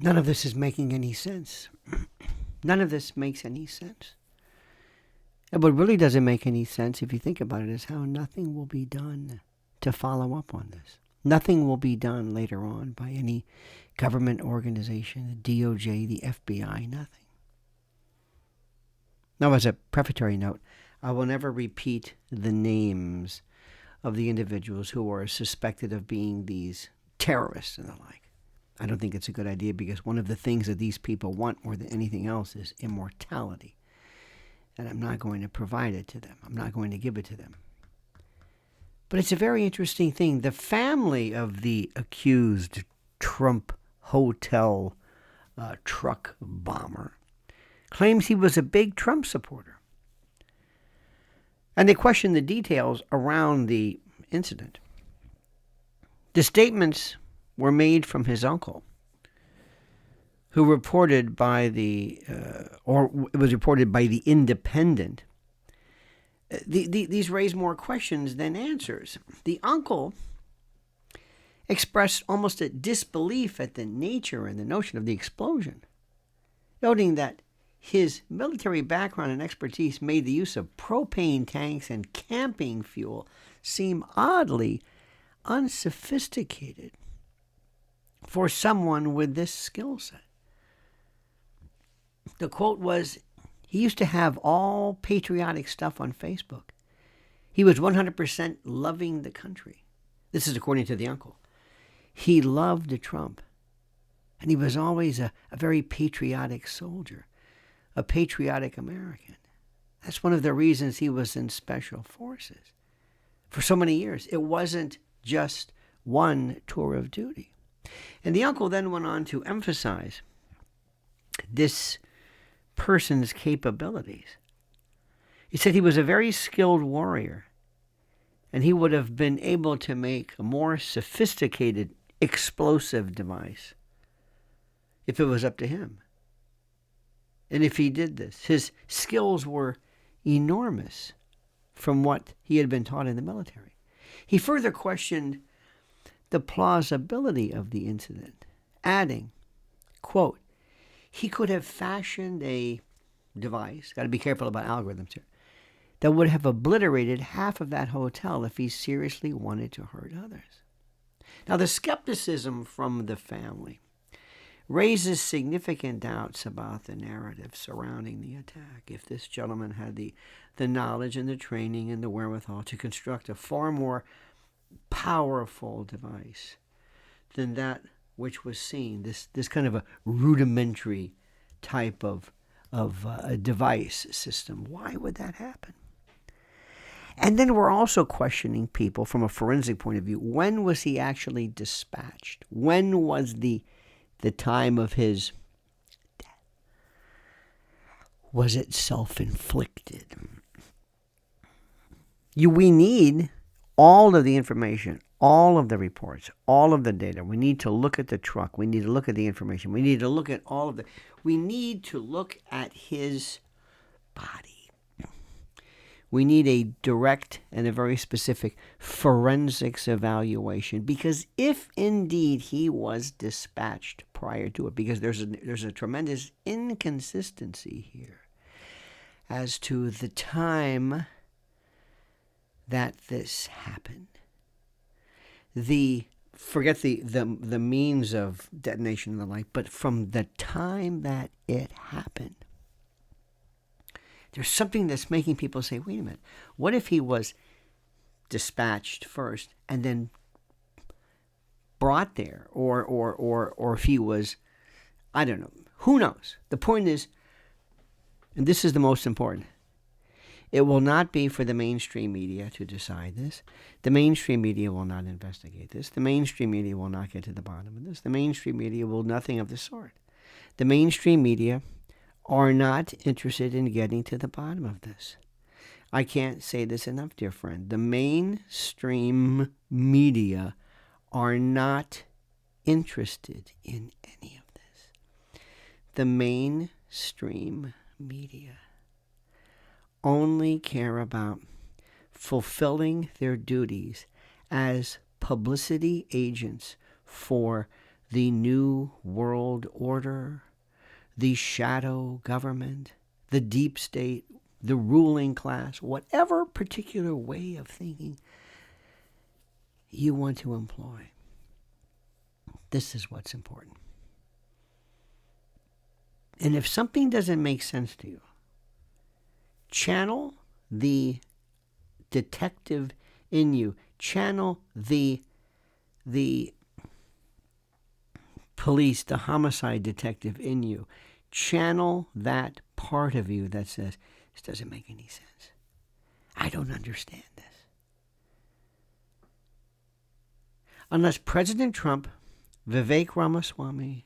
None of this is making any sense. None of this makes any sense. And what really doesn't make any sense, if you think about it, is how nothing will be done to follow up on this. Nothing will be done later on by any government organization, the DOJ, the FBI, nothing. Now, as a prefatory note, I will never repeat the names of the individuals who are suspected of being these terrorists and the like. I don't think it's a good idea, because one of the things that these people want more than anything else is immortality. And I'm not going to provide it to them. I'm not going to give it to them. But it's a very interesting thing. The family of the accused Trump hotel truck bomber claims he was a big Trump supporter. And they question the details around the incident. The statements were made from his uncle, who reported by or it was reported by the Independent. These raise more questions than answers. The uncle expressed almost a disbelief at the nature and the notion of the explosion, noting that his military background and expertise made the use of propane tanks and camping fuel seem oddly unsophisticated for someone with this skill set. The quote was, he used to have all patriotic stuff on Facebook. He was 100% loving the country. This is according to the uncle. He loved Trump, and he was always a very patriotic soldier, a patriotic American. That's one of the reasons he was in special forces for so many years. It wasn't just one tour of duty. And the uncle then went on to emphasize this person's capabilities. He said he was a very skilled warrior, and he would have been able to make a more sophisticated explosive device if it was up to him. And if he did this, his skills were enormous from what he had been taught in the military. He further questioned the plausibility of the incident, adding, quote, he could have fashioned a device, got to be careful about algorithms here, that would have obliterated half of that hotel if he seriously wanted to hurt others. Now, the skepticism from the family raises significant doubts about the narrative surrounding the attack. If this gentleman had the knowledge and the training and the wherewithal to construct a far more powerful device than that which was seen, this kind of a rudimentary type of a device system, why would that happen? And then we're also questioning people from a forensic point of view. When was he actually dispatched? When was the time of his death? Was it self-inflicted? We need all of the information, all of the reports, all of the data. We need to look at the truck. We need to look at the information. We need to look at we need to look at his body. We need a direct and a very specific forensics evaluation, because if indeed he was dispatched prior to it, because there's a tremendous inconsistency here as to the time that this happened. Forget the means of detonation and the like, but from the time that it happened, there's something that's making people say, wait a minute, what if he was dispatched first and then brought there? Or if he was, I don't know, who knows? The point is, and this is the most important, it will not be for the mainstream media to decide this. The mainstream media will not investigate this. The mainstream media will not get to the bottom of this. The mainstream media will nothing of the sort. The mainstream media are not interested in getting to the bottom of this. I can't say this enough, dear friend. The mainstream media are not interested in any of this. The mainstream media only care about fulfilling their duties as publicity agents for the new world order, the shadow government, the deep state, the ruling class, whatever particular way of thinking you want to employ. This is what's important. And if something doesn't make sense to you, channel the detective in you. Channel the police, the homicide detective in you. Channel that part of you that says, this doesn't make any sense. I don't understand this. Unless President Trump, Vivek Ramaswamy,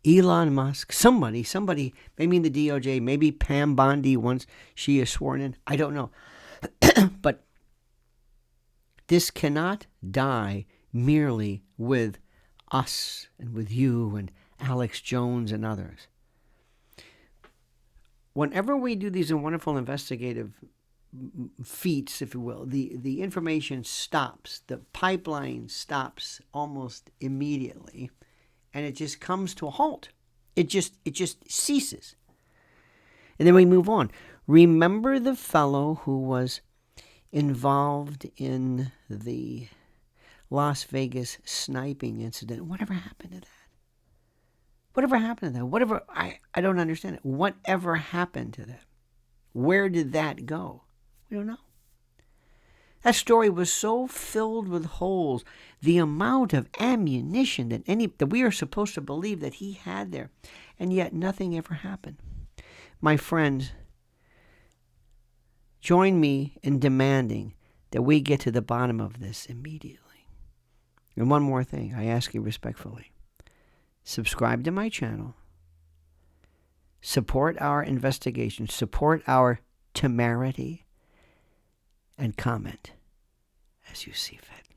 Elon Musk, somebody, maybe in the DOJ, maybe Pam Bondi once she is sworn in, I don't know. But this cannot die merely with us and with you and Alex Jones and others. Whenever we do these wonderful investigative feats, if you will, the information stops, the pipeline stops almost immediately, and it just comes to a halt. It just ceases. And then we move on. Remember the fellow who was involved in the Las Vegas sniping incident? Whatever happened to that? Whatever happened to that? I don't understand it. Whatever happened to that? Where did that go? We don't know. That story was so filled with holes. The amount of ammunition that we are supposed to believe that he had there, and yet nothing ever happened. My friends, join me in demanding that we get to the bottom of this immediately. And one more thing, I ask you respectfully. Subscribe to my channel. Support our investigation. Support our temerity. And comment as you see fit.